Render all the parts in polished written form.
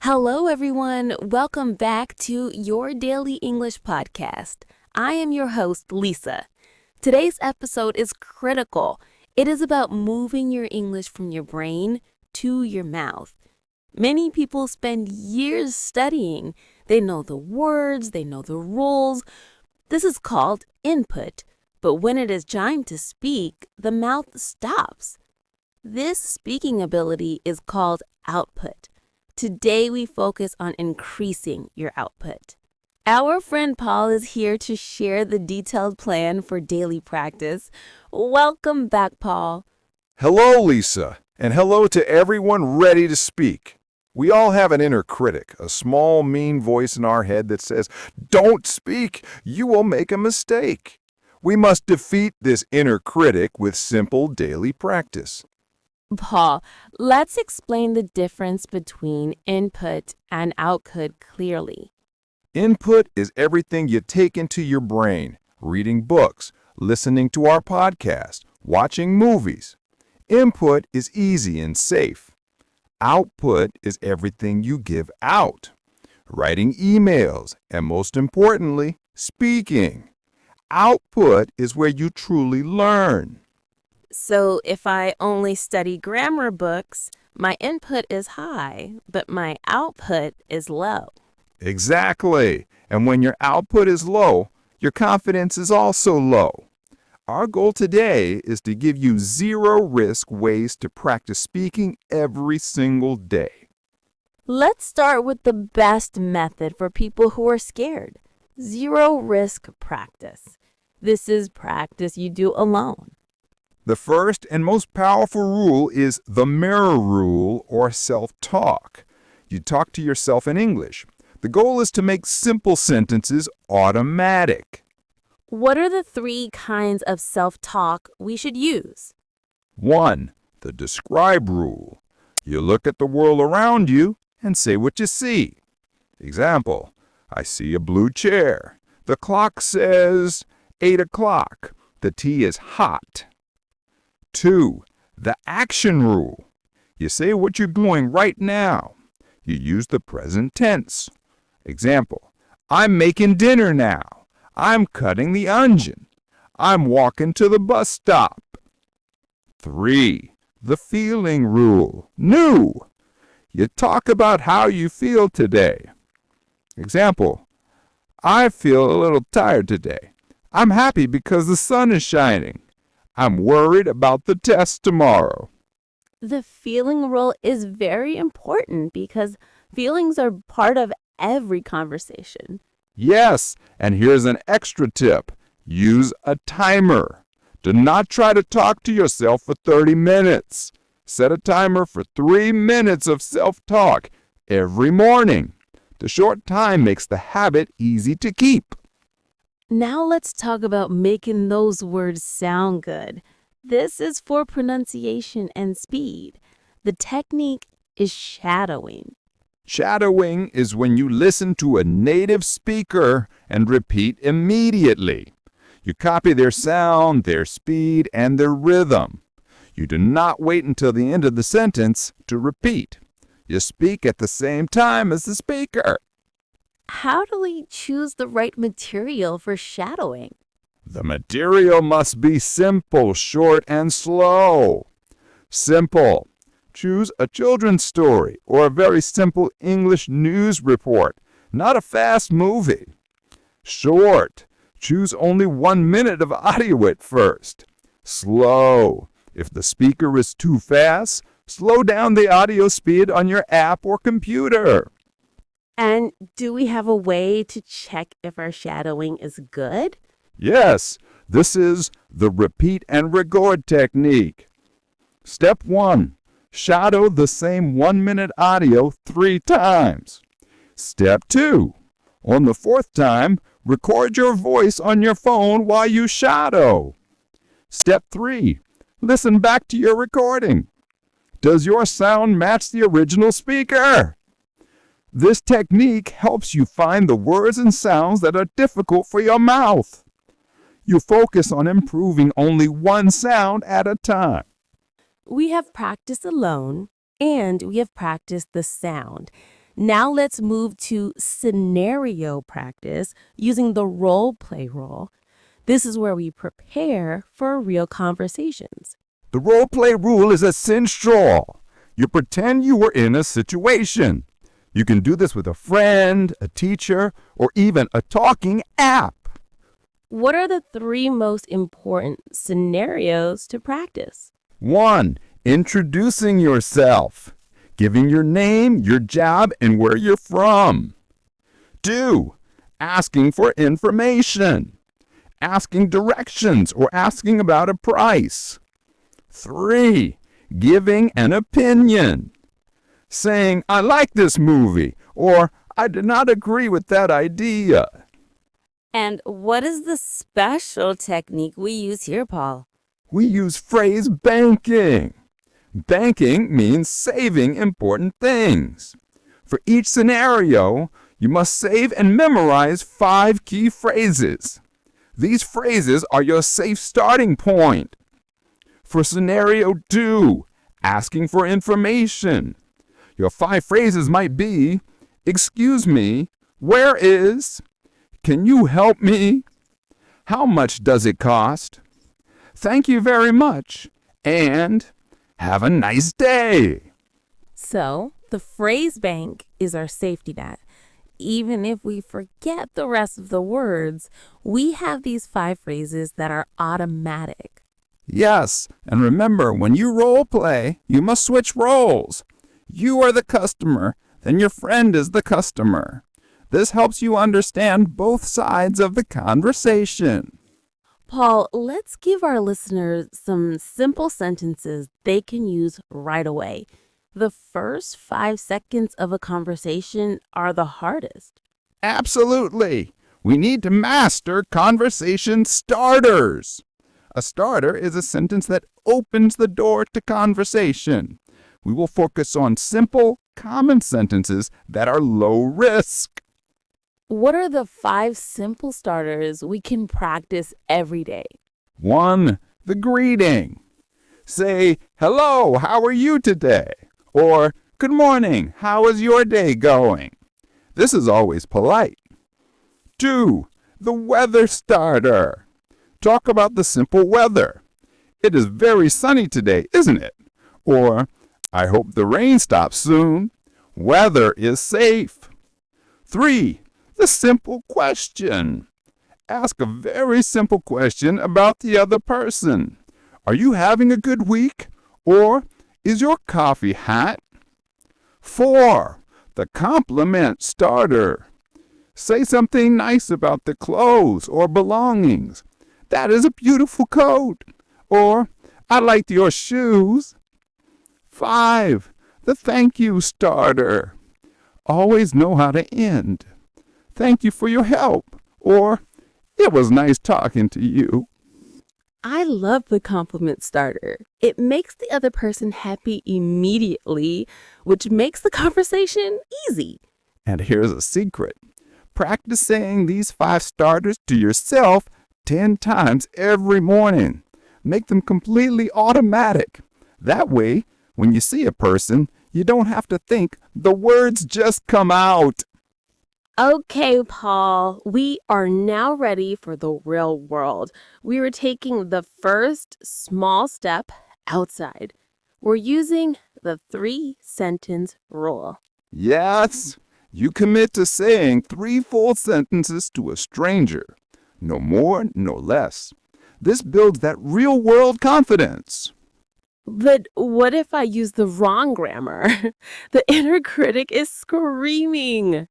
Hello, everyone. Welcome back to your Daily English podcast. I am your host, Lisa. Today's episode is critical. It is about moving your English from your brain to your mouth. Many people spend years studying. They know the words, they know the rules. This is called input. But when it is time to speak, the mouth stops. This speaking ability is called output. Today, we focus on increasing your output. Our friend Paul is here to share the detailed plan for daily practice. Welcome back, Paul. Hello, Lisa, and hello to everyone ready to speak. We all have an inner critic, a small, mean voice in our head that says, "Don't speak, you will make a mistake." We must defeat this inner critic with simple daily practice. Paul, let's explain the difference between input and output clearly. Input is everything you take into your brain, reading books, listening to our podcast, watching movies. Input is easy and safe. Output is everything you give out, writing emails, and most importantly, speaking. Output is where you truly learn. So if I only study grammar books, my input is high, but my output is low. Exactly. And when your output is low, your confidence is also low. Our goal today is to give you zero-risk ways to practice speaking every single day. Let's start with the best method for people who are scared. Zero-risk practice. This is practice you do alone. The first and most powerful rule is the mirror rule or self-talk. You talk to yourself in English. The goal is to make simple sentences automatic. What are the 3 kinds of self-talk we should use? 1. The describe rule. You look at the world around you and say what you see. Example, I see a blue chair. The clock says 8 o'clock. The tea is hot. 2. The action rule. You say what you're doing right now. You use the present tense. Example, I'm making dinner now. I'm cutting the onion. I'm walking to the bus stop. 3. The feeling rule. New. You talk about how you feel today. Example, I feel a little tired today. I'm happy because the sun is shining. I'm worried about the test tomorrow. The feeling rule is very important because feelings are part of every conversation. Yes, and here's an extra tip. Use a timer. Do not try to talk to yourself for 30 minutes. Set a timer for 3 minutes of self-talk every morning. The short time makes the habit easy to keep. Now let's talk about making those words sound good. This is for pronunciation and speed. The technique is shadowing. Shadowing is when you listen to a native speaker and repeat immediately. You copy their sound, their speed, and their rhythm. You do not wait until the end of the sentence to repeat. You speak at the same time as the speaker. How do we choose the right material for shadowing? The material must be simple, short, and slow. Simple. Choose a children's story or a very simple English news report, not a fast movie. Short. Choose only 1 minute of audio at first. Slow. If the speaker is too fast, slow down the audio speed on your app or computer. And do we have a way to check if our shadowing is good? Yes, this is the repeat and record technique. Step 1. Shadow the same 1-minute audio 3 times. Step 2. On the 4th time, record your voice on your phone while you shadow. Step 3. Listen back to your recording. Does your sound match the original speaker? This technique helps you find the words and sounds that are difficult for your mouth. You focus on improving only one sound at a time. We have practiced alone and we have practiced the sound. Now let's move to scenario practice using the role play rule. This is where we prepare for real conversations. The role play rule is essential. You pretend you were in a situation. You can do this with a friend, a teacher, or even a talking app. What are the 3 most important scenarios to practice? 1. Introducing yourself. Giving your name, your job, and where you're from. 2. Asking for information. Asking directions or asking about a price. 3. Giving an opinion. Saying, I like this movie, or I did not agree with that idea. And what is the special technique we use here, Paul? We use phrase banking. Banking means saving important things. For each scenario, you must save and memorize 5 key phrases. These phrases are your safe starting point. For scenario 2, asking for information, your 5 phrases might be, excuse me, where is, can you help me, how much does it cost, thank you very much, and have a nice day. So, the phrase bank is our safety net. Even if we forget the rest of the words, we have these 5 phrases that are automatic. Yes, and remember, when you role play, you must switch roles. You are the customer, then your friend is the customer. This helps you understand both sides of the conversation. Paul, let's give our listeners some simple sentences they can use right away. The first 5 seconds of a conversation are the hardest. Absolutely. We need to master conversation starters. A starter is a sentence that opens the door to conversation. We will focus on simple, common sentences that are low risk. What are the 5 simple starters we can practice every day? 1. The greeting. Say, hello, how are you today? Or, good morning, how is your day going? This is always polite. 2. The weather starter. Talk about the simple weather. It is very sunny today, isn't it? Or, I hope the rain stops soon. Weather is safe. 3. The simple question. Ask a very simple question about the other person. Are you having a good week? Or is your coffee hot? 4. The compliment starter. Say something nice about the clothes or belongings. That is a beautiful coat. Or, I liked your shoes. 5. The thank you starter. Always know how to end. Thank you for your help. Or, it was nice talking to you. I love the compliment starter. It makes the other person happy immediately, which makes the conversation easy. And here's a secret. Practice saying these 5 starters to yourself 10 times every morning. Make them completely automatic. That way, when you see a person, you don't have to think. The words just come out. Okay, Paul, we are now ready for the real world. We are taking the first small step outside. We're using the 3-sentence rule. Yes, you commit to saying 3 full sentences to a stranger. No more, no less. This builds that real-world confidence. But what if I use the wrong grammar? The inner critic is screaming.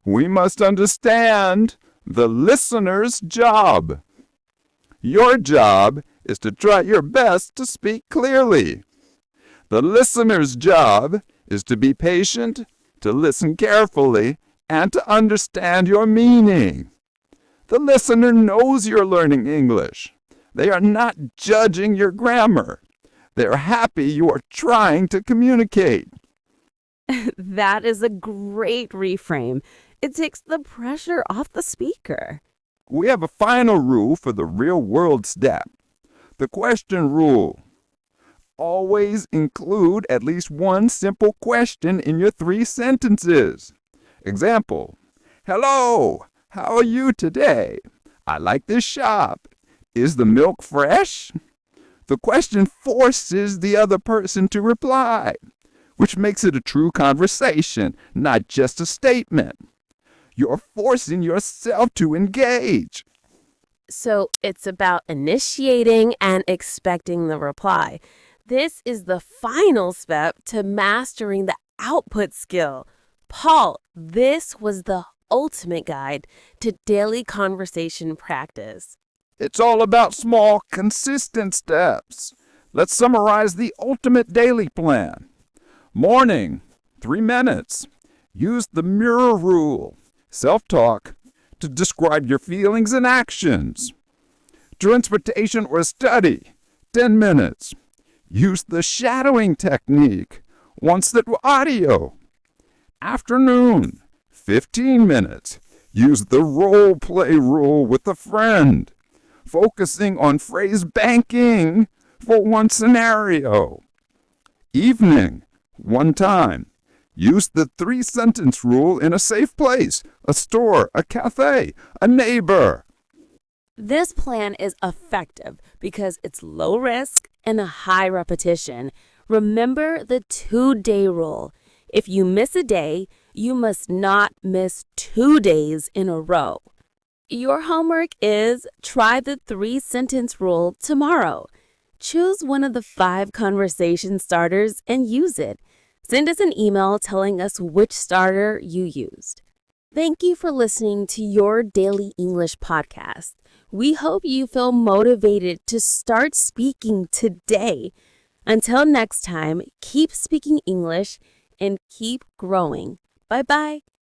We must understand the listener's job. Your job is to try your best to speak clearly. The listener's job is to be patient, to listen carefully, and to understand your meaning. The listener knows you're learning English. They are not judging your grammar. They are happy you are trying to communicate. That is a great reframe. It takes the pressure off the speaker. We have a final rule for the real-world step. The question rule. Always include at least one simple question in your 3 sentences. Example, hello, how are you today? I like this shop. Is the milk fresh? The question forces the other person to reply, which makes it a true conversation, not just a statement. You're forcing yourself to engage. So it's about initiating and expecting the reply. This is the final step to mastering the output skill. Paul, this was the ultimate guide to daily conversation practice. It's all about small, consistent steps. Let's summarize the ultimate daily plan. Morning, 3 minutes. Use the mirror rule, self-talk, to describe your feelings and actions. Transportation or study, 10 minutes. Use the shadowing technique, once that audio. Afternoon, 15 minutes. Use the role play rule with a friend, focusing on phrase banking for one scenario. Evening, 1 time. Use the 3-sentence rule in a safe place, a store, a cafe, a neighbor. This plan is effective because it's low risk and a high repetition. Remember the 2-day rule. If you miss a day, you must not miss 2 days in a row. Your homework is try the 3-sentence rule tomorrow. Choose one of the 5 conversation starters and use it. Send us an email telling us which starter you used. Thank you for listening to your Daily English podcast. We hope you feel motivated to start speaking today. Until next time, keep speaking English and keep growing. Bye-bye.